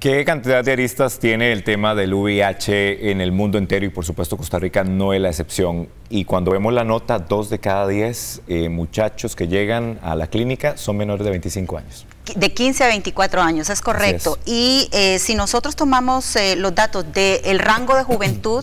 ¿Qué cantidad de aristas tiene el tema del VIH en el mundo entero? Y por supuesto Costa Rica no es la excepción. Y cuando vemos la nota, 2 de cada 10 muchachos que llegan a la clínica son menores de 25 años. De 15 a 24 años, es correcto. Y si nosotros tomamos los datos del rango de juventud,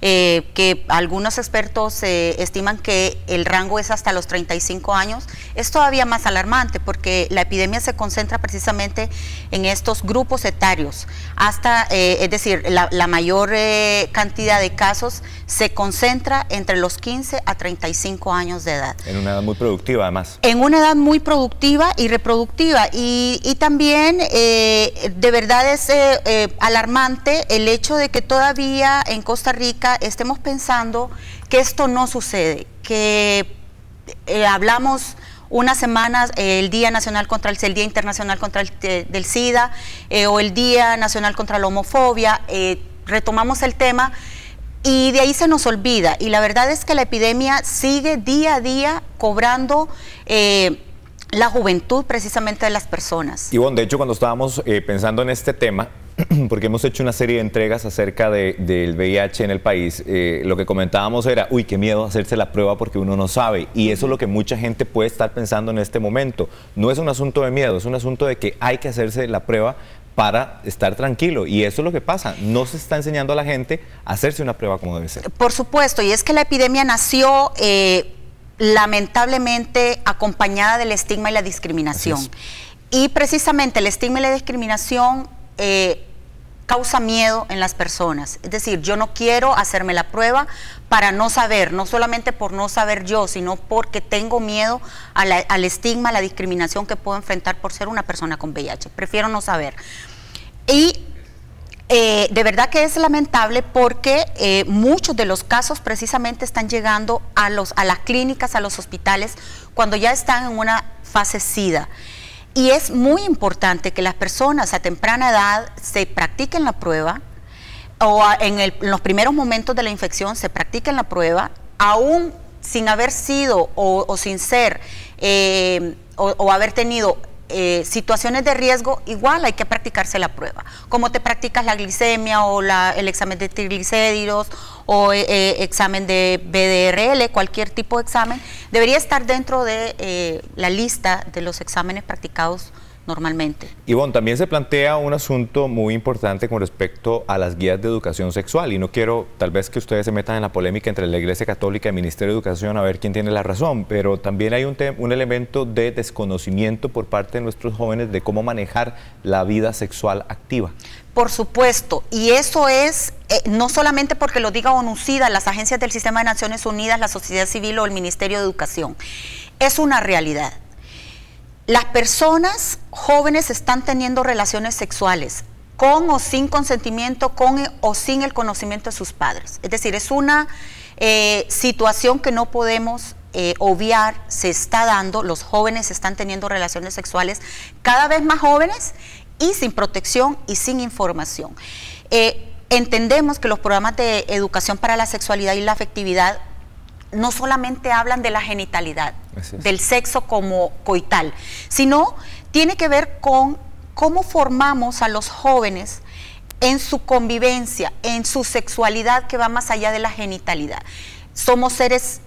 que algunos expertos estiman que el rango es hasta los 35 años, es todavía más alarmante porque la epidemia se concentra precisamente en estos grupos etarios, hasta, es decir, la mayor cantidad de casos se concentra entre los 15 a 35 años de edad. En una edad muy productiva además. En una edad muy productiva y reproductiva y también de verdad es alarmante el hecho de que todavía en Costa Rica estemos pensando que esto no sucede, que hablamos unas semanas, el Día Nacional contra el Día Internacional contra del SIDA o el Día Nacional contra la Homofobia, retomamos el tema y de ahí se nos olvida, y la verdad es que la epidemia sigue día a día cobrando la juventud precisamente de las personas. Ivonne, de hecho cuando estábamos pensando en este tema, porque hemos hecho una serie de entregas acerca del VIH en el país, lo que comentábamos era, uy, qué miedo hacerse la prueba porque uno no sabe, y eso es lo que mucha gente puede estar pensando en este momento. No es un asunto de miedo, es un asunto de que hay que hacerse la prueba para estar tranquilo, y eso es lo que pasa, no se está enseñando a la gente a hacerse una prueba como debe ser. Por supuesto, y es que la epidemia nació lamentablemente acompañada del estigma y la discriminación, y precisamente el estigma y la discriminación causa miedo en las personas. Es decir, yo no quiero hacerme la prueba para no saber, no solamente por no saber yo, sino porque tengo miedo al estigma, a la discriminación que puedo enfrentar por ser una persona con VIH. Prefiero no saber. Y de verdad que es lamentable porque muchos de los casos precisamente están llegando a las clínicas, a los hospitales, cuando ya están en una fase SIDA. Y es muy importante que las personas a temprana edad se practiquen la prueba, o en los primeros momentos de la infección se practiquen la prueba, aún sin haber sido o sin ser o haber tenido situaciones de riesgo, igual hay que practicarse la prueba. Como te practicas la glicemia o el examen de triglicéridos o examen de BDRL, cualquier tipo de examen, debería estar dentro de la lista de los exámenes practicados normalmente. Ivonne, también se plantea un asunto muy importante con respecto a las guías de educación sexual, y no quiero tal vez que ustedes se metan en la polémica entre la Iglesia Católica y el Ministerio de Educación a ver quién tiene la razón, pero también hay un elemento de desconocimiento por parte de nuestros jóvenes de cómo manejar la vida sexual activa. Por supuesto, y eso es no solamente porque lo diga ONU-SIDA, las agencias del Sistema de Naciones Unidas, la sociedad civil o el Ministerio de Educación, es una realidad. Las personas jóvenes están teniendo relaciones sexuales con o sin consentimiento, con o sin el conocimiento de sus padres. Es decir, es una situación que no podemos obviar, se está dando, los jóvenes están teniendo relaciones sexuales cada vez más jóvenes y sin protección y sin información. Entendemos que los programas de educación para la sexualidad y la afectividad no solamente hablan de la genitalidad, del sexo como coital, sino tiene que ver con cómo formamos a los jóvenes en su convivencia, en su sexualidad que va más allá de la genitalidad. Somos seres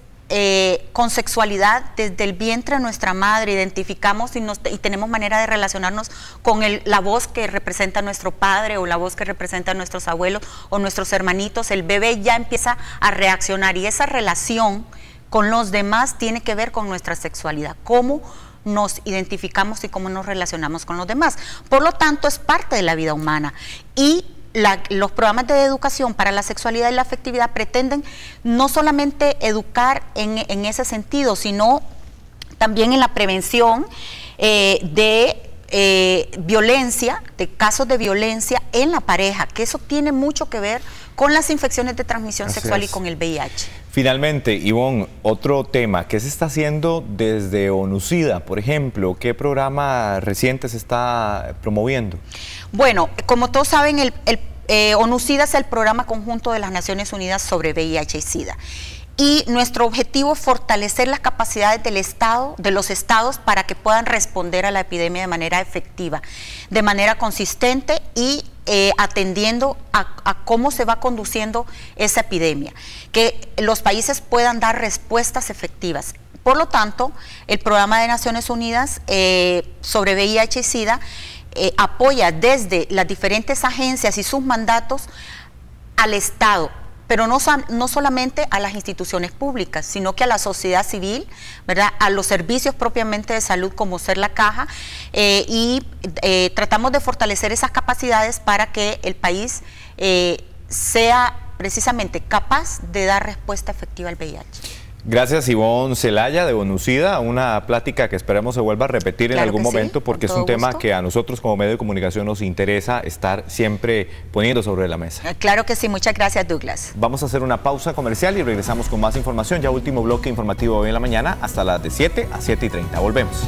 con sexualidad desde el vientre de nuestra madre, identificamos y tenemos manera de relacionarnos con la voz que representa a nuestro padre o la voz que representa a nuestros abuelos o nuestros hermanitos. El bebé ya empieza a reaccionar y esa relación con los demás tiene que ver con nuestra sexualidad, cómo nos identificamos y cómo nos relacionamos con los demás. Por lo tanto, es parte de la vida humana y los programas de educación para la sexualidad y la afectividad pretenden no solamente educar en ese sentido, sino también en la prevención de violencia, de casos de violencia en la pareja, que eso tiene mucho que ver con las infecciones de transmisión sexual y con el VIH. Finalmente, Ivonne, otro tema, ¿qué se está haciendo desde ONU-SIDA, por ejemplo? ¿Qué programa reciente se está promoviendo? Bueno, como todos saben, ONU-SIDA es el programa conjunto de las Naciones Unidas sobre VIH y SIDA. Y nuestro objetivo es fortalecer las capacidades de los estados para que puedan responder a la epidemia de manera efectiva, de manera consistente y atendiendo a cómo se va conduciendo esa epidemia, que los países puedan dar respuestas efectivas. Por lo tanto, el Programa de Naciones Unidas sobre VIH y SIDA apoya desde las diferentes agencias y sus mandatos al Estado, pero no solamente a las instituciones públicas, sino que a la sociedad civil, ¿verdad? A los servicios propiamente de salud como ser la caja, y tratamos de fortalecer esas capacidades para que el país sea precisamente capaz de dar respuesta efectiva al VIH. Gracias, Ivonne Zelaya de ONUCIDA, una plática que esperemos se vuelva a repetir en algún momento, porque es un tema que a nosotros como medio de comunicación nos interesa estar siempre poniendo sobre la mesa. Claro que sí, muchas gracias, Douglas. Vamos a hacer una pausa comercial y regresamos con más información, ya último bloque informativo hoy en la mañana, hasta las de 7 a 7:30. Volvemos.